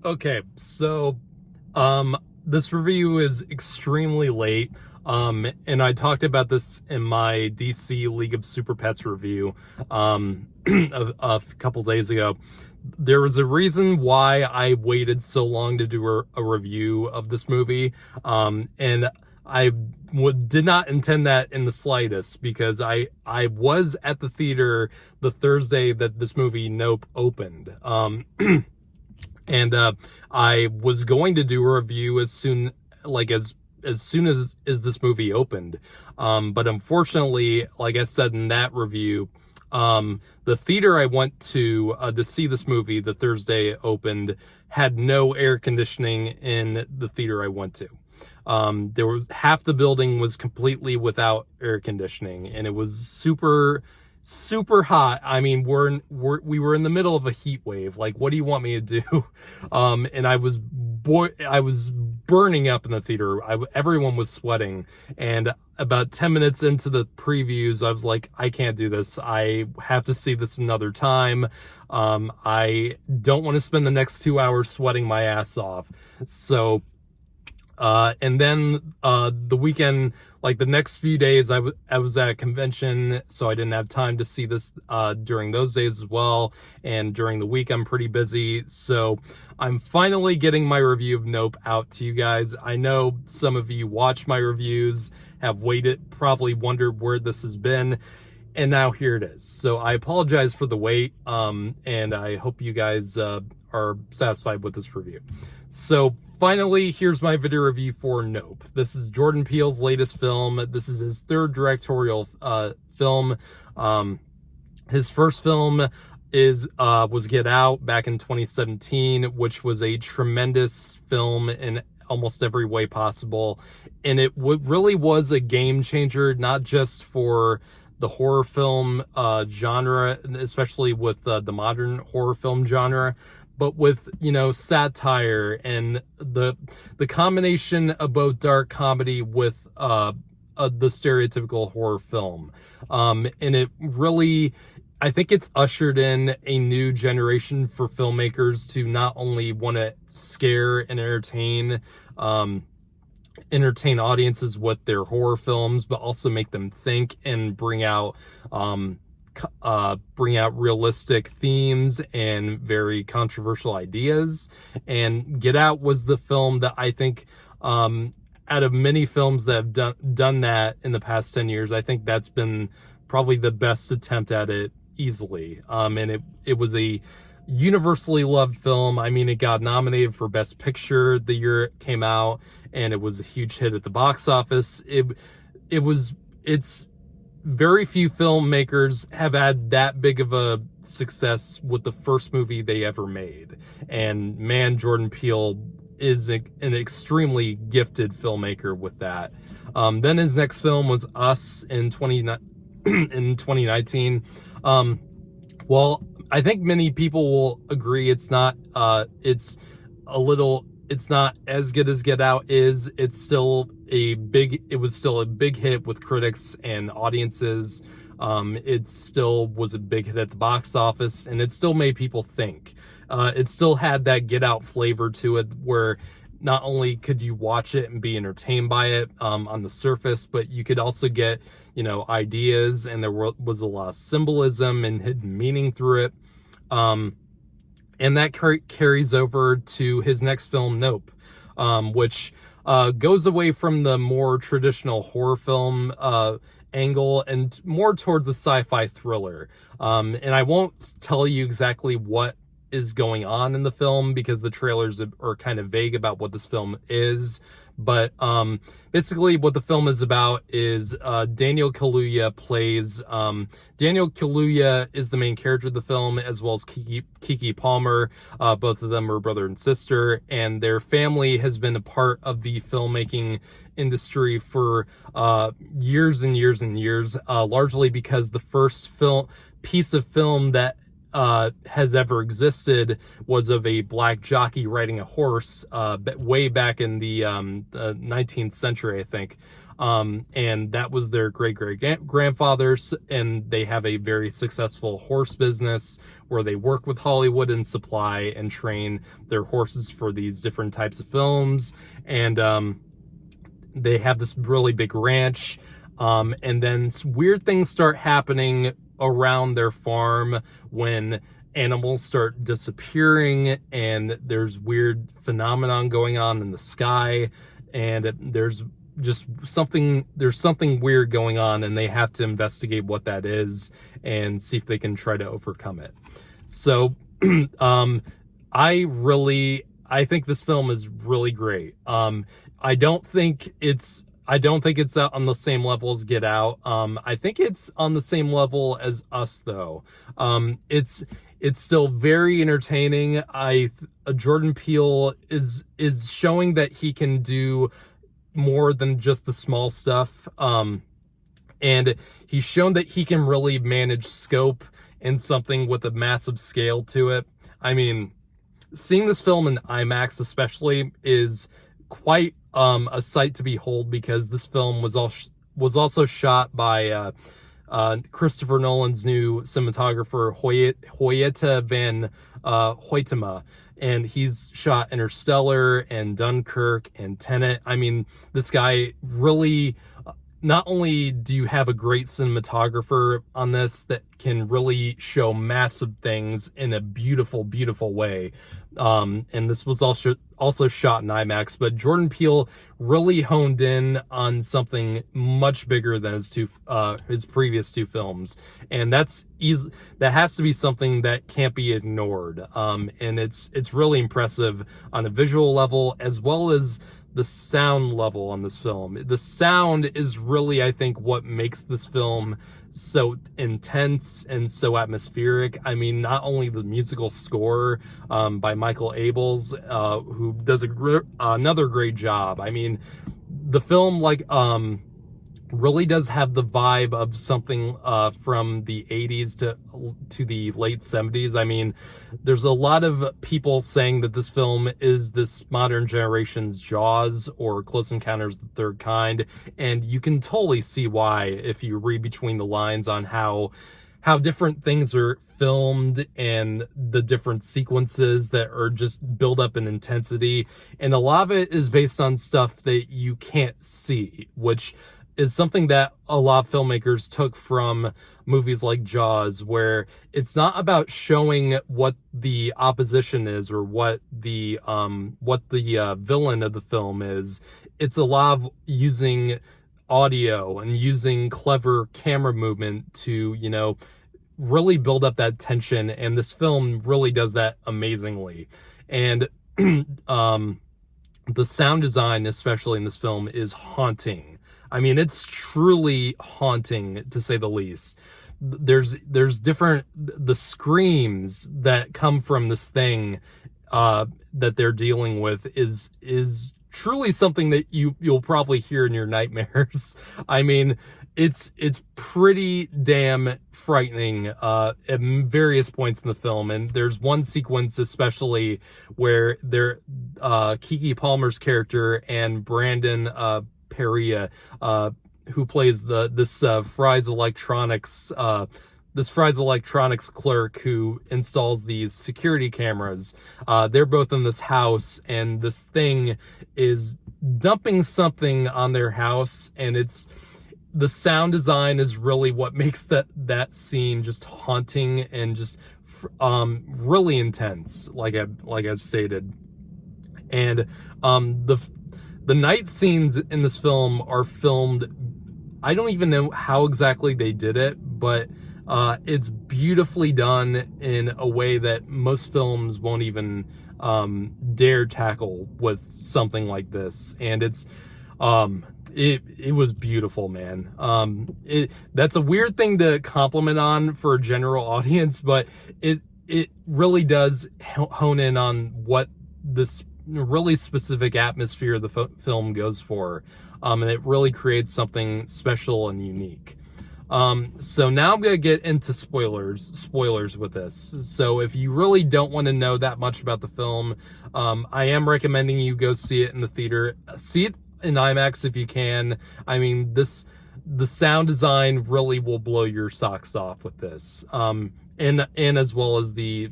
Okay, so this review is extremely late. And I talked about this in my DC League of Super Pets review a couple days ago. There was a reason why I waited so long to do a review of this movie, and I did not intend that in the slightest, because I was at the theater the Thursday that this movie Nope opened. And I was going to do a review as soon as this movie opened. But unfortunately, like I said in that review, the theater I went to see this movie the Thursday opened had no air conditioning in the theater I went to. There was half the building was completely without air conditioning, and it was super hot. I mean, we were in the middle of a heat wave. Like, what do you want me to do? And I was burning up in the theater. Everyone was sweating. And about 10 minutes into the previews, I was like, I can't do this. I have to see this another time. I don't want to spend the next 2 hours sweating my ass off. So, and then the weekend, like the next few days, I was at a convention, so I didn't have time to see this during those days as well. And during the week, I'm pretty busy. So I'm finally getting my review of Nope out to you guys. I know some of you watch my reviews, have waited, probably wondered where this has been, and now here it is. So I apologize for the wait, and I hope you guys are satisfied with this review. So finally, here's my video review for Nope. This is Jordan Peele's latest film. This is his third directorial film. His first film was Get Out back in 2017, which was a tremendous film in almost every way possible. And it really was a game changer, not just for the horror film genre, especially with the modern horror film genre, but with, satire and the combination of both dark comedy with the stereotypical horror film. And it really, I think it's ushered in a new generation for filmmakers to not only want to scare and entertain audiences with their horror films, but also make them think and bring out realistic themes and very controversial ideas. And Get Out was the film that I think, out of many films that have done that in the past 10 years, I think that's been probably the best attempt at it easily. And it was a universally loved film. I mean, it got nominated for Best Picture the year it came out, and it was a huge hit at the box office. It's very few filmmakers have had that big of a success with the first movie they ever made. And man, Jordan Peele is an extremely gifted filmmaker with that. Then his next film was Us in 2019. Well, I think many people will agree it's not as good as Get Out is. It was still a big hit with critics and audiences. It still was a big hit at the box office, and it still made people think. It still had that Get Out flavor to it, where not only could you watch it and be entertained by it on the surface, but you could also get, ideas, and there was a lot of symbolism and hidden meaning through it. And that carries over to his next film, Nope, which goes away from the more traditional horror film angle and more towards a sci-fi thriller. And I won't tell you exactly what is going on in the film, because the trailers are kind of vague about what this film is. But basically what the film is about is Daniel Kaluuya plays... Daniel Kaluuya is the main character of the film, as well as Keke Palmer. Both of them are brother and sister, and their family has been a part of the filmmaking industry for years and years and years, largely because the first piece of film that has ever existed was of a black jockey riding a horse way back in the 19th century, I think. and that was their great-great-grandfathers, and they have a very successful horse business where they work with Hollywood and supply and train their horses for these different types of films. And they have this really big ranch, and then weird things start happening around their farm when animals start disappearing, and there's weird phenomenon going on in the sky, and there's something weird going on, and they have to investigate what that is and see if they can try to overcome it. So I think this film is really great. I don't think it's on the same level as Get Out. I think it's on the same level as Us, though. It's still very entertaining. Jordan Peele is showing that he can do more than just the small stuff. And he's shown that he can really manage scope in something with a massive scale to it. I mean, seeing this film in IMAX especially is quite a sight to behold, because this film was also shot by Christopher Nolan's new cinematographer, Hoyte van Hoytema, and he's shot Interstellar and Dunkirk and Tenet. I mean, this guy really, not only do you have a great cinematographer on this that can really show massive things in a beautiful, beautiful way, and this was also shot in IMAX, but Jordan Peele really honed in on something much bigger than his previous two films, and that has to be something that can't be ignored. And it's really impressive on a visual level as well as the sound level on this film. The sound is really, I think, what makes this film so intense and so atmospheric. I mean, not only the musical score by Michael Abels, who does another great job. I mean, the film really does have the vibe of something from the 80s to the late 70s. I mean, there's a lot of people saying that this film is this modern generation's Jaws or Close Encounters of the Third Kind, and you can totally see why if you read between the lines on how different things are filmed and the different sequences that are just build up in intensity. And a lot of it is based on stuff that you can't see, which is something that a lot of filmmakers took from movies like Jaws, where it's not about showing what the opposition is or what the villain of the film is. It's a lot of using audio and using clever camera movement to, really build up that tension, and this film really does that amazingly. And the sound design, especially in this film, is haunting. I mean, it's truly haunting, to say the least. There's the screams that come from this thing that they're dealing with is truly something that you'll probably hear in your nightmares. I mean, it's pretty damn frightening at various points in the film, and there's one sequence especially where Keke Palmer's character and Brandon Perea, who plays this Fry's Electronics clerk who installs these security cameras. They're both in this house, and this thing is dumping something on their house, and the sound design is really what makes that scene just haunting and just really intense, like I've stated. And the night scenes in this film are filmed, I don't even know how exactly they did it, but it's beautifully done in a way that most films won't even dare tackle with something like this. And it was beautiful, man. That's a weird thing to compliment on for a general audience, but it really does hone in on what this really specific atmosphere the film goes for, and it really creates something special and unique. So now I'm gonna get into spoilers with this. So if you really don't want to know that much about the film, I am recommending you go see it in the theater. See it in IMAX if you can. I mean, the sound design really will blow your socks off with this. And as well as the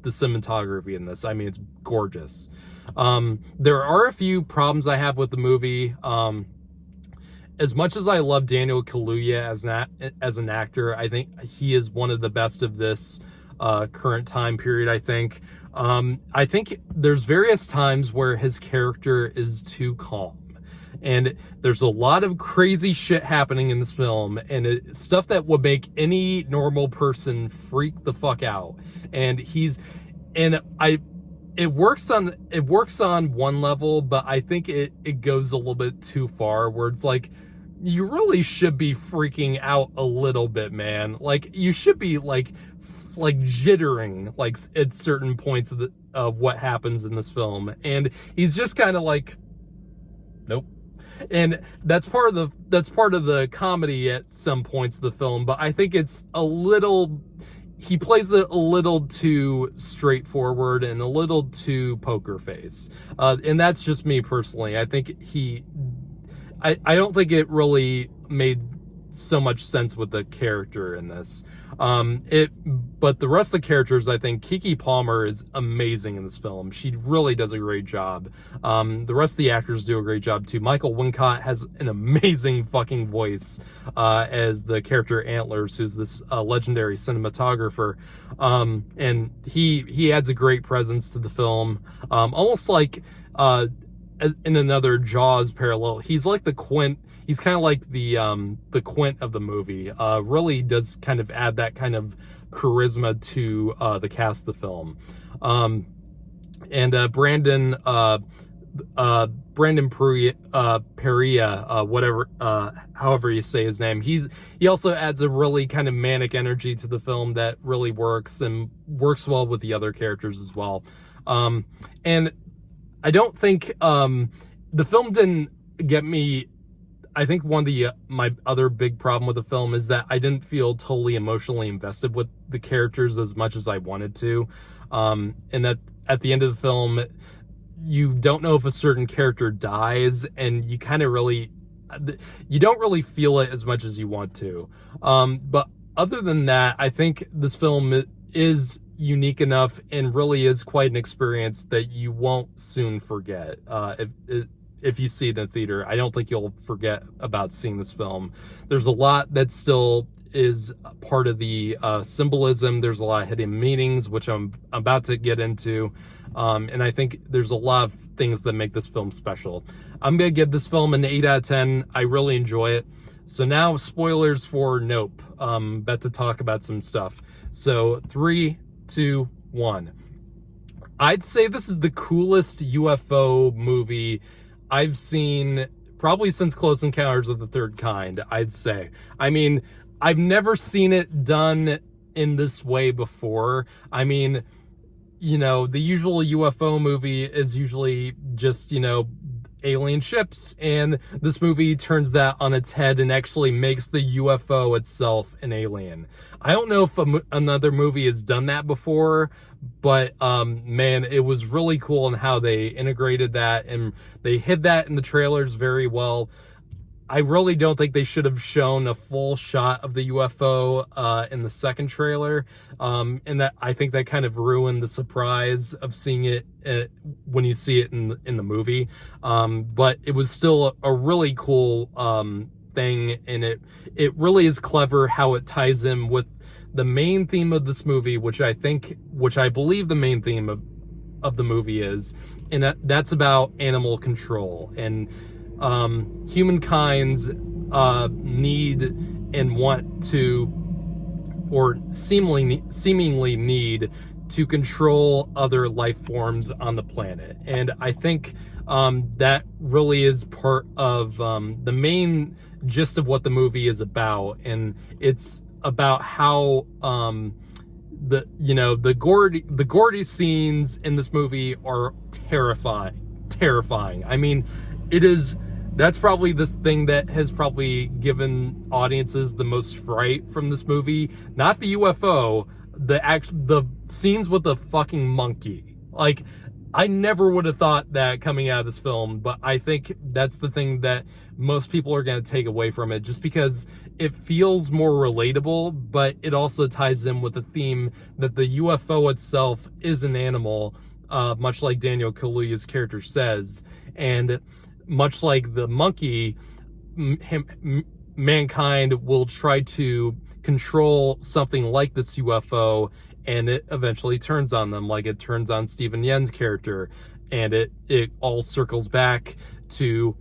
cinematography in this. I mean, it's gorgeous. There are a few problems I have with the movie. As much as I love Daniel Kaluuya as an actor, I think he is one of the best of this current time period, I think there's various times where his character is too calm. And there's a lot of crazy shit happening in this film, and stuff that would make any normal person freak the fuck out. And it works on one level, but I think it goes a little bit too far, where it's like, you really should be freaking out a little bit, man. Like, you should be like jittering, like, at certain points of what happens in this film. And he's just kind of like, nope. And that's part of the comedy at some points of the film, but I think it's he plays it a little too straightforward and a little too poker face. And that's just me personally. I think I don't think it really made so much sense with the character in this. But the rest of the characters, I think Keke Palmer is amazing in this film. She really does a great job. The rest of the actors do a great job too. Michael Wincott has an amazing fucking voice, as the character Antlers, who's this legendary cinematographer. And he adds a great presence to the film. Almost like, in another Jaws parallel, he's like the Quint. He's kind of like the Quint of the movie. Really does kind of add that kind of charisma to the cast of the film. And Brandon Perea, whatever, however you say his name, he also adds a really kind of manic energy to the film that really works well with the other characters as well. And I don't think the film didn't get me. I think one of my other big problem with the film is that I didn't feel totally emotionally invested with the characters as much as I wanted to. And that at the end of the film, you don't know if a certain character dies, and you don't really feel it as much as you want to. But other than that, I think this film is unique enough and really is quite an experience that you won't soon forget. If you see it in the theater, I don't think you'll forget about seeing this film. There's a lot that still is part of the symbolism. There's a lot of hidden meanings, which I'm about to get into. And I think there's a lot of things that make this film special. I'm going to give this film an 8 out of 10. I really enjoy it. So now, spoilers for Nope. About to talk about some stuff. So 3, 2, 1. I'd say this is the coolest UFO movie I've seen probably since Close Encounters of the Third Kind, I'd say. I mean, I've never seen it done in this way before. I mean, the usual UFO movie is usually just, alien ships, and this movie turns that on its head and actually makes the UFO itself an alien. I don't know if another movie has done that before, but man, it was really cool in how they integrated that, and they hid that in the trailers very well. I really don't think they should have shown a full shot of the UFO in the second trailer, and that I think that kind of ruined the surprise of seeing it when you see it in the movie. But it was still a really cool thing, and it really is clever how it ties in with the main theme of this movie, which I believe the main theme of the movie is, and that's about animal control and humankind's need and want to, or seemingly need to control other life forms on the planet. And I think that really is part of the main gist of what the movie is about, and it's about how the gory scenes in this movie are terrifying. I mean, that's probably this thing that has probably given audiences the most fright from this movie. Not the UFO, the scenes with the fucking monkey. Like, I never would have thought that coming out of this film, but I think that's the thing that most people are going to take away from it, just because it feels more relatable, but it also ties in with the theme that the UFO itself is an animal, much like Daniel Kaluuya's character says, and much like the monkey, mankind will try to control something like this UFO, and it eventually turns on them, like it turns on Steven Yeun's character, and it all circles back to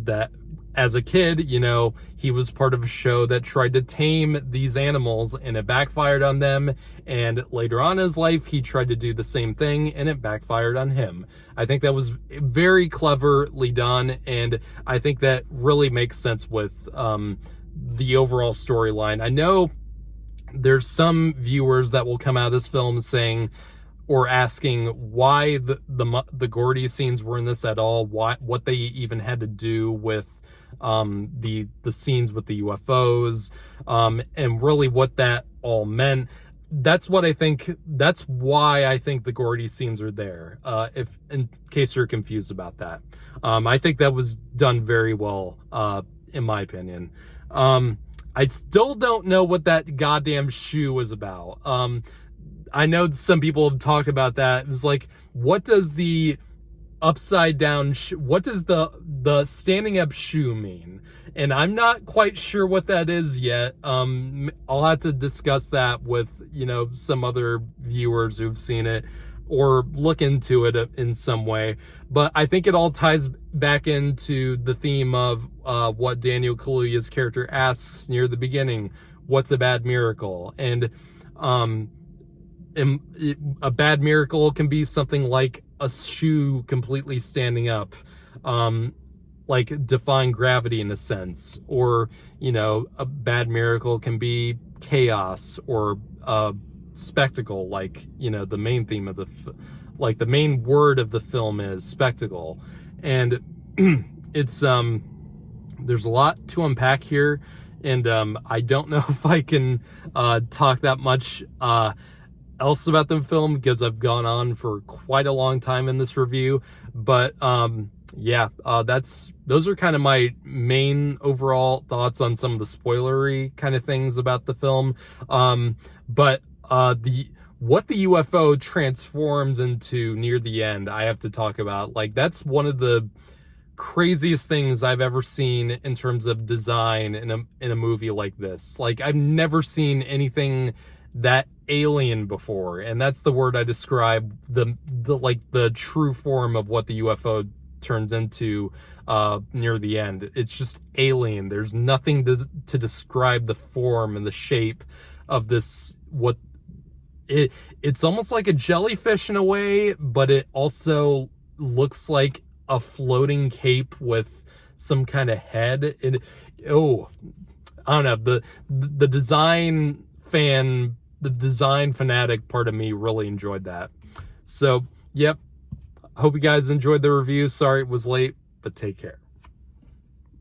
that. As a kid, you know, he was part of a show that tried to tame these animals, and it backfired on them, and later on in his life he tried to do the same thing, and it backfired on him. I think that was very cleverly done, and I think that really makes sense with the overall storyline. I know there's some viewers that will come out of this film saying or asking why the Gordy scenes were in this at all, what they even had to do with the scenes with the UFOs, and really what that all meant. That's what I think. That's why I think the Gordy scenes are there. If in case you're confused about that, I think that was done very well, in my opinion. I still don't know what that goddamn shoe was about. I know some people have talked about that. It was like, what does the upside down what does the standing up shoe mean? And I'm not quite sure what that is yet. I'll have to discuss that with, you know, some other viewers who've seen it, or look into it in some way. But I think it all ties back into the theme of what Daniel Kaluuya's character asks near the beginning: what's a bad miracle? And a bad miracle can be something like a shoe completely standing up, like defying gravity in a sense, or, you know, a bad miracle can be chaos or spectacle, like, you know, the main theme of like the main word of the film is spectacle. And it's there's a lot to unpack here, and I don't know if I can talk that much else about the film, because I've gone on for quite a long time in this review. But yeah, those are kind of my main overall thoughts on some of the spoilery kind of things about the film. But what the UFO transforms into near the end, I have to talk about. Like, that's one of the craziest things I've ever seen in terms of design in a movie like this. Like, I've never seen anything that alien before, and that's the word I describe the true form of what the UFO turns into near the end. It's just alien. There's nothing to describe the form and the shape of this. It's almost like a jellyfish in a way, but it also looks like a floating cape with some kind of head. I don't know, the design fan, the design fanatic part of me really enjoyed that. So, yep. Hope you guys enjoyed the review. Sorry it was late, but take care.